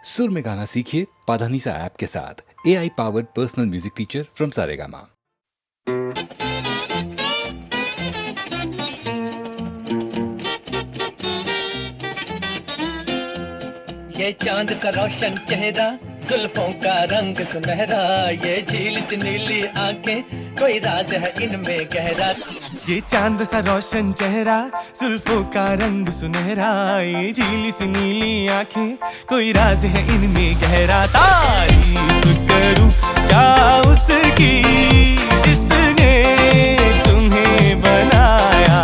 सुर में गाना सीखिए पाधानीसा ऐप के साथ। AI powered personal music teacher from Saregama. ये चांद सा रोशन चेहरा, जुल्फों का रंग सुनहरा, ये झील सी नीली आंखें, कोई राज है इनमें गहरा। ये चांद सा रोशन चेहरा, जुल्फों का रंग सुनहरा, ये झील सी नीली आंखें, कोई राज है इनमें गहरा। तारीफ करूं क्या उसकी जिसने तुम्हें बनाया,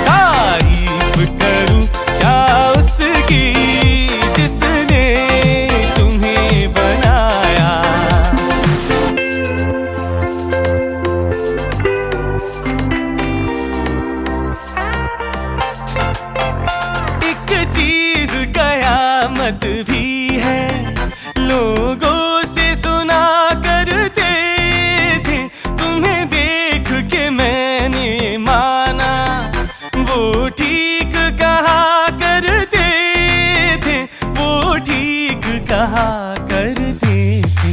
तारीफ करूं क्या उसकी जिसने तुम्हें बनाया। एक चीज कयामत भी है, लोगों से सुना करते थे, तुम्हें देख के मैंने माना, वो ठीक कहा करते थे, वो ठीक कहा करते थे।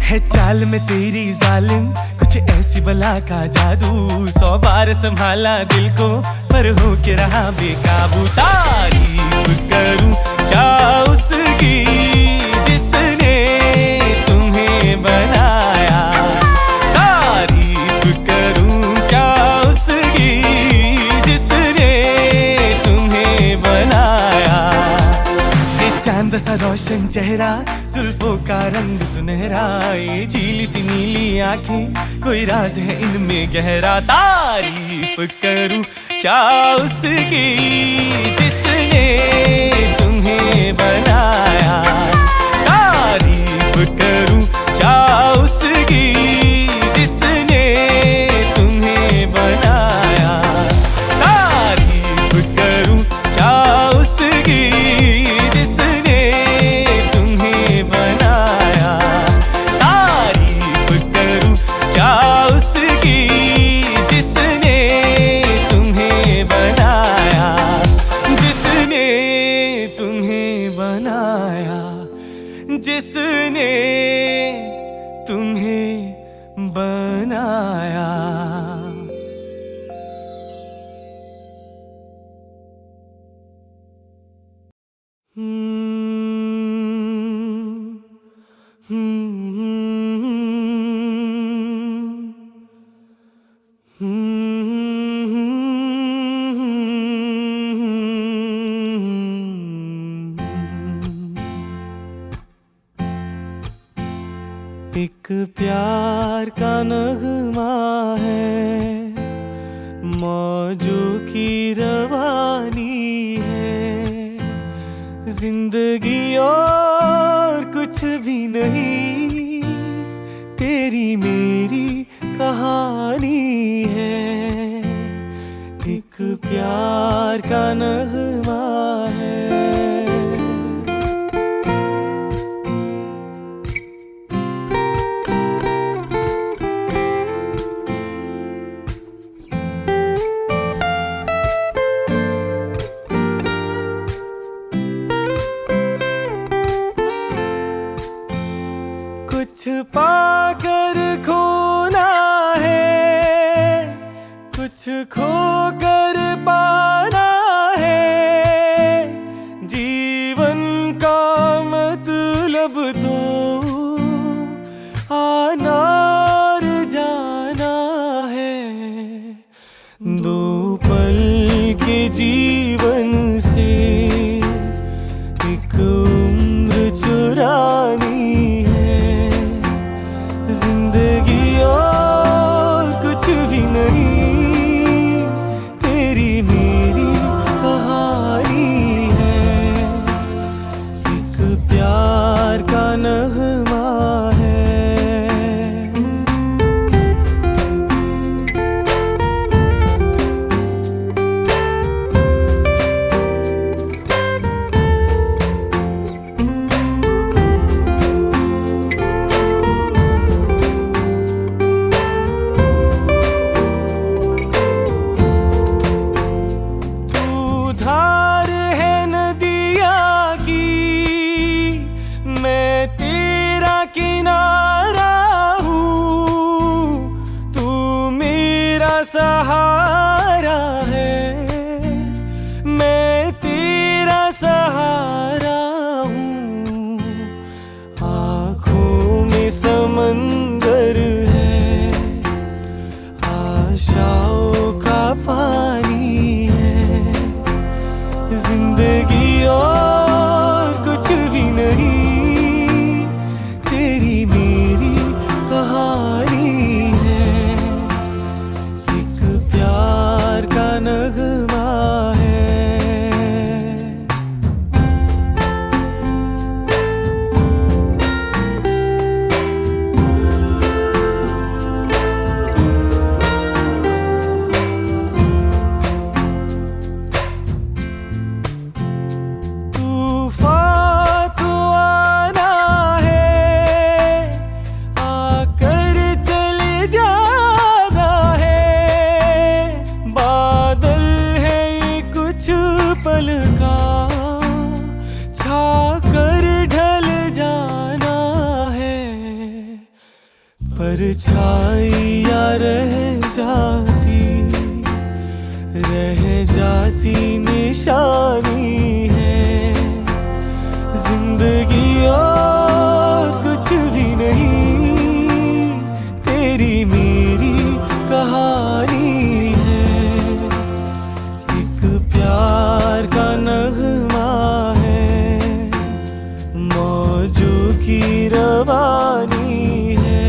है चाल में तेरी जालिम कुछ ऐसी बला का जादू, 100 बार संभाला दिल को पर हो के रहा बेकाबू। तारीफ करूं क्या उसकी जिसने तुम्हें बनाया, तारीफ करूं क्या उसकी जिसने तुम्हें बनाया। ये चांद सा रोशन चेहरा, जुल्फों का रंग सुनहरा, ये झील सी नीली आंखें, कोई राज है इनमें गहरा। तारीफ करूं क्या उसकी जिसने तुम्हें बनाया, तारीफ करूं क्या उसकी जिसने तुम्हें बनाया, तारीफ करूं क्या उसकी जिसने तुम्हें बनाया, तारीफ करूं क्या उसकी जिसने तुम्हें बनाया, जिसने तुम्हें बनाया, जिसने तुम्हें बनाया। एक प्यार का नगमा है, मौजों की रवानी है, जिंदगी और कुछ भी नहीं, तेरी मेरी कहानी है। एक प्यार का नगमा है। कुछ पाकर खोना है, कुछ खोकर पाना है, जीवन का मतलब तो आना और जाना है। दो पल के जीवन से एक उम्र चुरानी है, जिंदगी और कुछ भी नहीं, तेरी मेरी कहानी है। एक प्यार का नगमा है। परछाइयाँ रह जाती निशानी है जिंदगी और कुछ भी नहीं, तेरी मेरी कहानी है। एक प्यार का नगमा है, मौजों की रवानी है,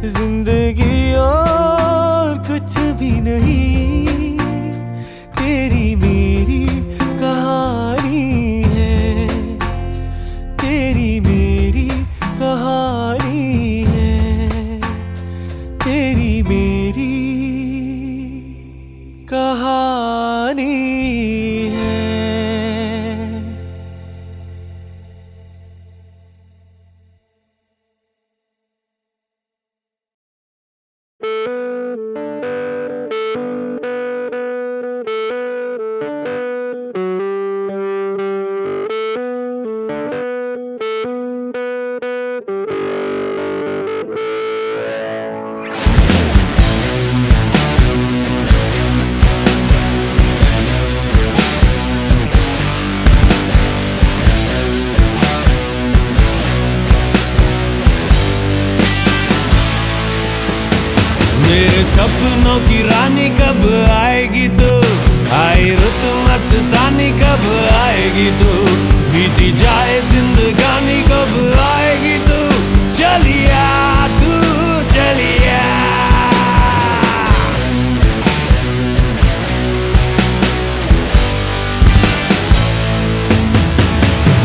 जिंदगी और कुछ भी नहीं, तेरी मेरी कहानी है, तेरी मेरी कहानी है, तेरी मेरी कहानी है। मेरे सपनों की रानी कब आएगी तू, आई रुत मस्तानी कब आएगी तू, बीती जाए जिंदगानी कब आएगी तू, चलिया तू चलिया।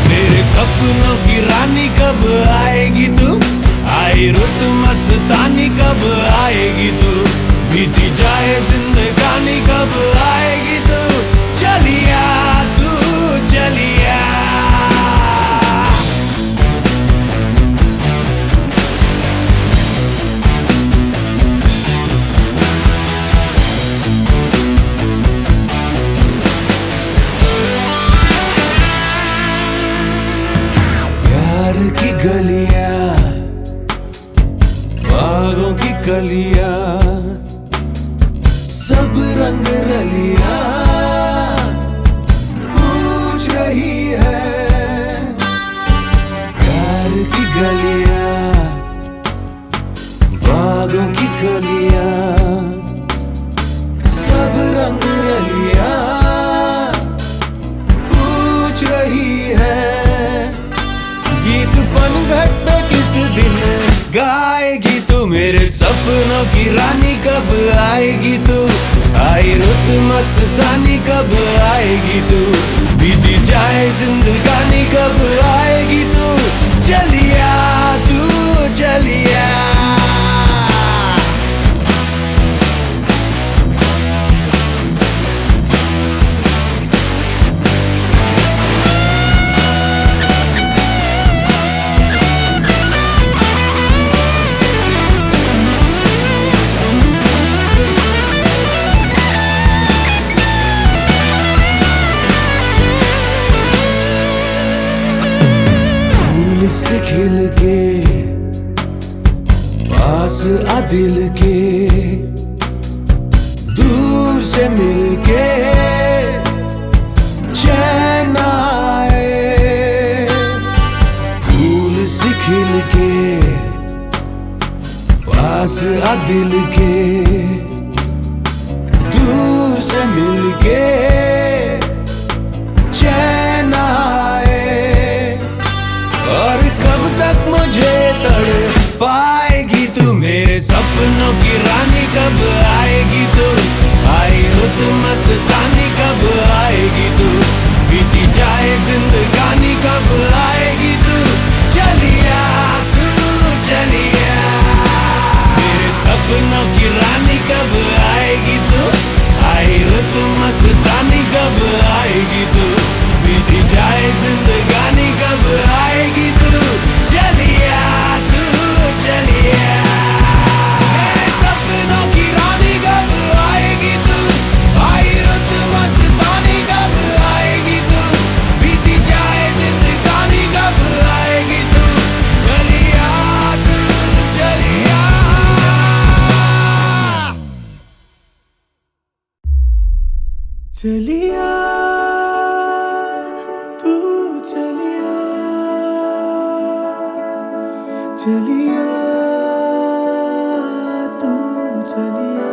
मेरे सपनों की रानी कब आएगी तू, आई रुत मस्तानी कब आएगी तू, बीती जाए जिंदगानी कब आएगी तू, चलिया तू चलिया। प्यार की गलियां, बागों की कलियां, सब रंग रलियां पूछ रही है। प्यार की गलियां, बागों की कलियां, सब रंग रलियां पूछ रही है। गीत पनघट पे किस दिन गाएगी तू, मेरे सपनों की रानी कब आएगी तू, आई रुत मस्तानी कब आएगी तू, बीती जाए जिंदगानी कब आएगी तू, चलिया तू चलिया। से खिल के पास आ दिल के, दूर से मिल के चैन आए। फूल से खिल के पास आ दिल के, दूर से मिल के चैन आए। और कब तक मुझे तड़ पाएगी तू, मेरे सपनों की रानी कब आएगी तू, आई रुत मस्तानी कब आएगी तू, बीती जाए जिंदगानी कब आएगी तू, चलिया तू चलिया। मेरे सपनों की रानी कब आएगी तू, आई रुत मस्तानी कब आएगी तू, बीती जाए जिंदगानी कब आएगी तू, चलिया तू चलिया। मेरे सपनों की रानी कब आएगी तू, आई चलिया चलिया तू चलिया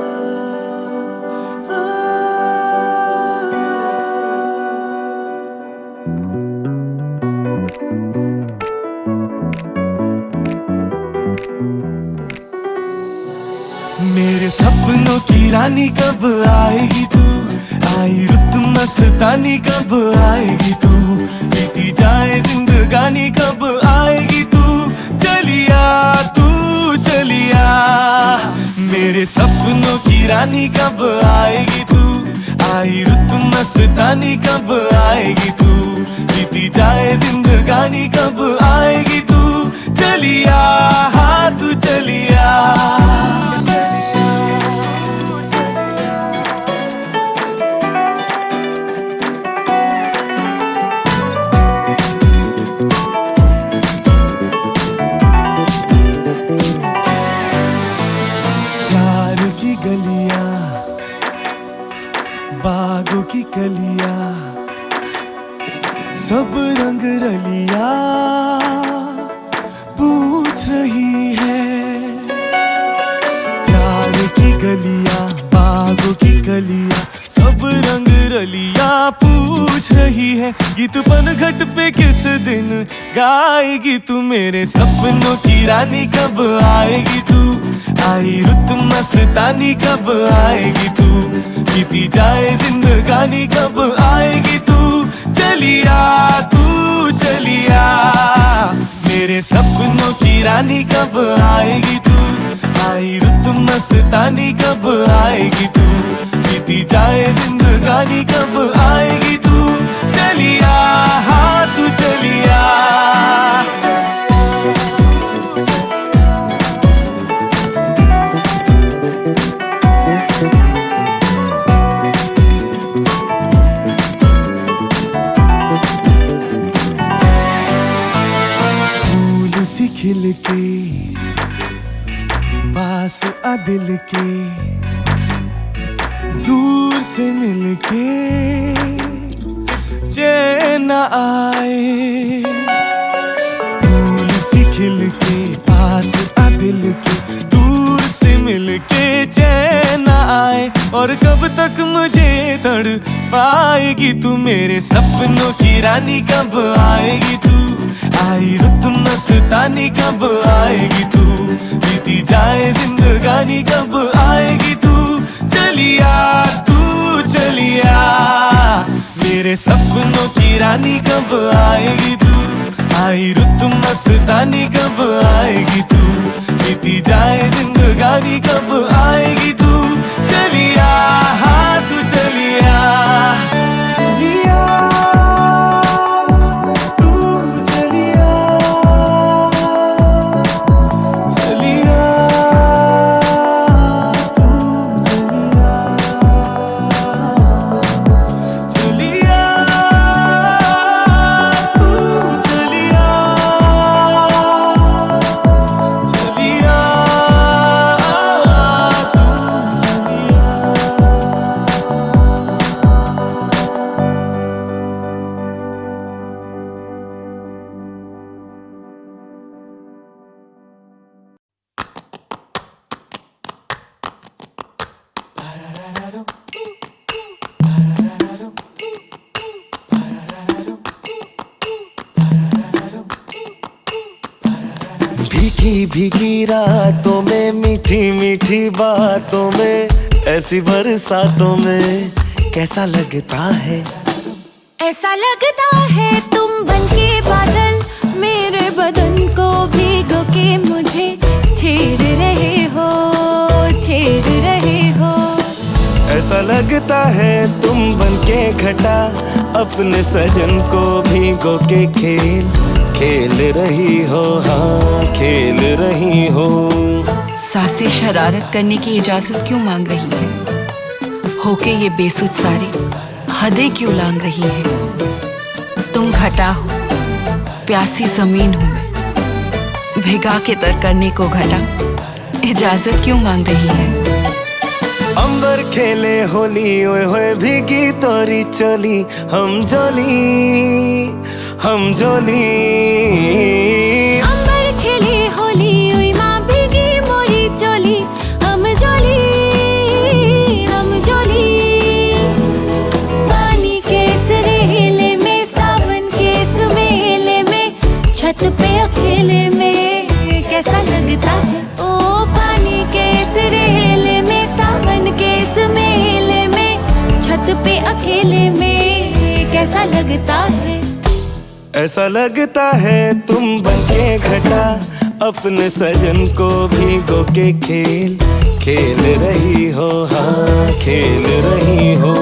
मेरे सपनों की रानी कब आएगी तू, आई रुत मस्तानी कब आएगी तू, बीती जाए जिंदगानी कब आएगी तू, चलिया तू चलिया। मेरे सपनों की रानी कब आएगी तू, आई रुत मस्तानी कब आएगी तू, बीती जाए जिंदगानी कब आएगी तू, चलिया हाँ तू चलिया। गलियां बागों की कलियां सब रंग रलियां पूछ रही है, प्यार की गलियां बागों की कलियां सब रंग रलियां पूछ रही है, गीत पनघट पे किस दिन गाएगी तू, मेरे सपनों की रानी कब आएगी तू, आई रुत मस्तानी कब आएगी तू, बीती जाए जिंदगानी कब आएगी तू, चलिया तू चलिया। मेरे सपनों की रानी कब आएगी तू, आई रुत मस्तानी कब आएगी तू, बीती जाए जिंदगानी कब आएगी तू, चलिया हाँ तू चलिया। खिल के पास आ दिल के, दूर से मिल के चैन आए, फूल सी खिल के पास आ दिल के, दूर से मिल के चैन आए, और कब तक मुझे तड़ पाएगी तू, मेरे सपनों की रानी कब आएगी तू, आई रुत मस्तानी कब आएगी तू, बीती जाए जिंदगानी कब आएगी तू, चलिया तू चलिया। मेरे सपनों की रानी कब आएगी तू, आई रुत मस्तानी कब आएगी तू, बीती जाए जिंदगानी कब आएगी तू, चलिया हाँ तू चलिया चलिया। भीगी भीगी रातों में, मीठी मीठी बातों में, ऐसी बरसातों में कैसा लगता है, ऐसा लगता है तुम बनके बादल, मेरे बदन को भीगो के मुझे छेड़ रहे हो, छेड़ रहे हो। ऐसा लगता है तुम बनके घटा, अपने सजन को भीगो के खेल रही हो, हाँ खेल रही हो। सांसें शरारत करने की इजाजत क्यों मांग रही है, होके ये बेसुध सारी हदें क्यों लांग रही है। तुम घटा हो, प्यासी जमीन हूँ मैं, भिगा के तर करने को घटा इजाजत क्यों मांग रही है। अंबर खेले होली, ओए होए भीगी तोरी चोली, हम जोली हम जोली। अंबर खेली होली उई माँ भीगी मोरी चोली, हम जोली हम जोली। पानी के सरेले में सावन के सुमेले में, छत पे अकेले में कैसा लगता है। ओ पानी के सरेले में सावन के सुमेले में, छत पे अकेले में कैसा लगता है। ऐसा लगता है तुम बनके घटा, अपने सजन को भिगो के खेल रही हो, हाँ खेल रही हो।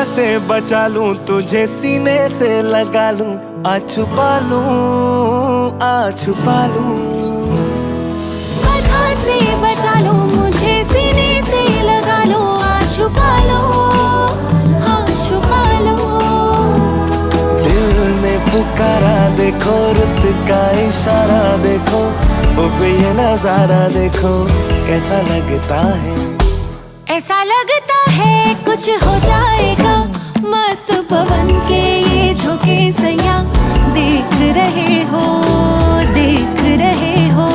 से बचा लूं तुझे, सीने से लगा लूं, आ छुपा लूं, आ छुपा लूं। बरखा से बचा लो मुझे, सीने से लगा लो, आ छुपा लो, हाँ छुपा लो। दिल ने पुकारा देखो, रुत का इशारा देखो, उफ ये नजारा देखो कैसा लगता है। ऐसा लगता है कुछ हो जाएगा, मस्त पवन के ये झोंके सैया देख रहे हो, देख रहे हो।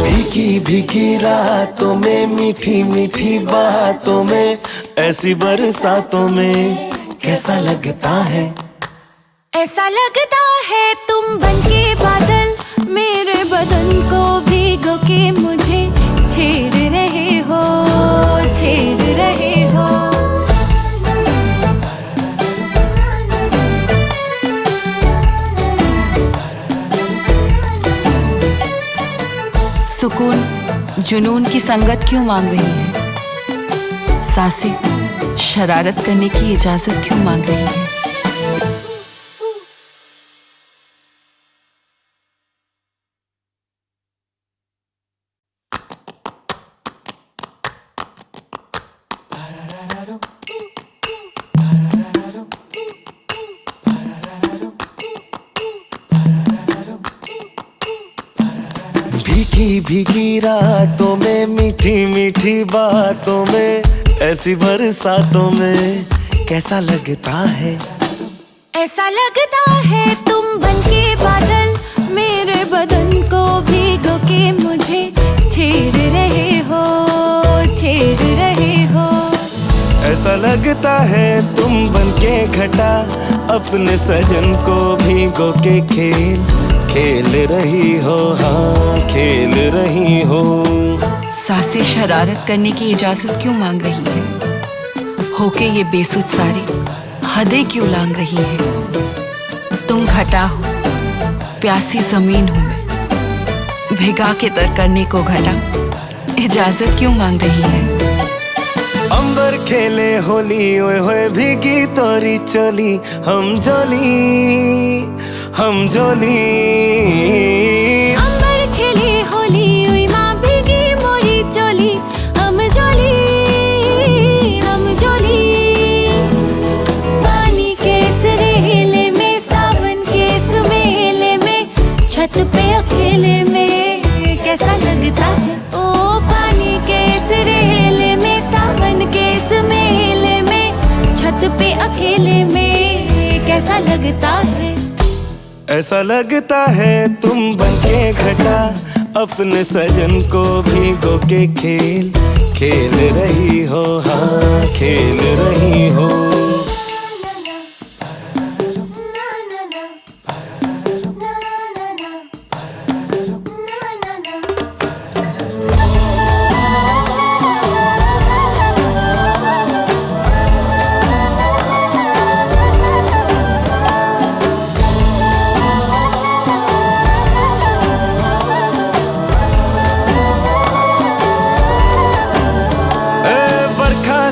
भीगी भीगी रातों में, मीठी मीठी बातों में, ऐसी बरसातों में कैसा लगता है। ऐसा लगता है तुम बनके बादल, मेरे बदन को भिगो के मुझे छेड़ रहे हो, छेड़ रहे हो। सुकून जुनून की संगत क्यों मांग रही है, सांसें शरारत करने की इजाजत क्यों मांग रही है। भीगी भीगी रातों में, मीठी मीठी बातों में, ऐसी बरसातों में कैसा लगता है। ऐसा लगता है तुम बनके बादल, मेरे बदन को भिगो के मुझे छेड़ रहे हो, छेड़ रहे हो। ऐसा लगता है तुम बनके घटा, अपने सजन को भिगो के खेल रही हो, हाँ खेल रही हो। सांसें शरारत करने की इजाजत क्यों मांग रही है, होके ये बेसुध सारी हदें क्यों लांग रही है। तुम घटा हो, प्यासी जमीन हूं मैं, भिगा के तर करने को घटा इजाजत क्यों मांग रही है। अंबर खेले होली ओए होए भीगी तोरी चोली, हम जोली हम जोली। अंबर खेली होली उई माँ भीगी मोरी चोली, हम जोली हम जोली। पानी के सरेले में सावन के सुमेले में, छत पे अकेले में कैसा लगता है। ओ पानी के सरेले में सावन के सुमेले में, छत पे अकेले में कैसा लगता है। ऐसा लगता है तुम बनके घटा, अपने सजन को भिगो के खेल रही हो, हाँ खेल रही हो।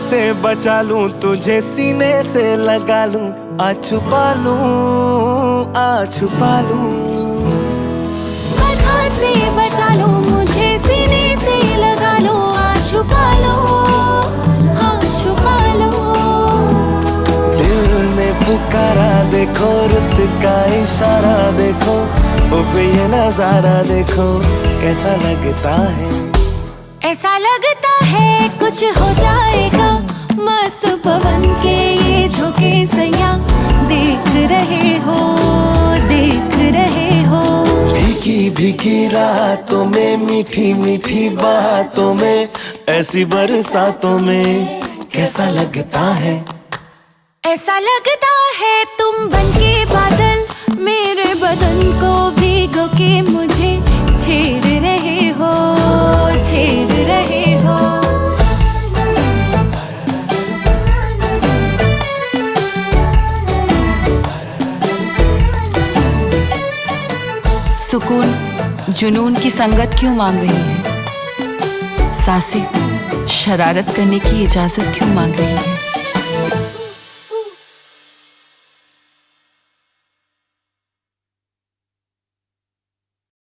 से बचा लूं तुझे, सीने से लगा लूं, आ छुपा लूं, आ छुपा लूं। बरखा देखो, रुत का इशारा देखो, उफ ये नजारा देखो, कैसा लगता है। ऐसा लगता है कुछ हो जाएगा, मस्त पवन के ये झोंके सैया, देख रहे हो, देख रहे हो। भीगी भीगी रातों में, मीठी मीठी बातों में, ऐसी बरसातों में कैसा लगता है। ऐसा लगता है तुम बनके बादल, मेरे बदन को भिगो के मुझे छेड़ रहे हो, छेड़ रहे हो। सुकून जुनून की संगत क्यों मांग रही है? सांसें शरारत करने की इजाजत क्यों मांग रही है?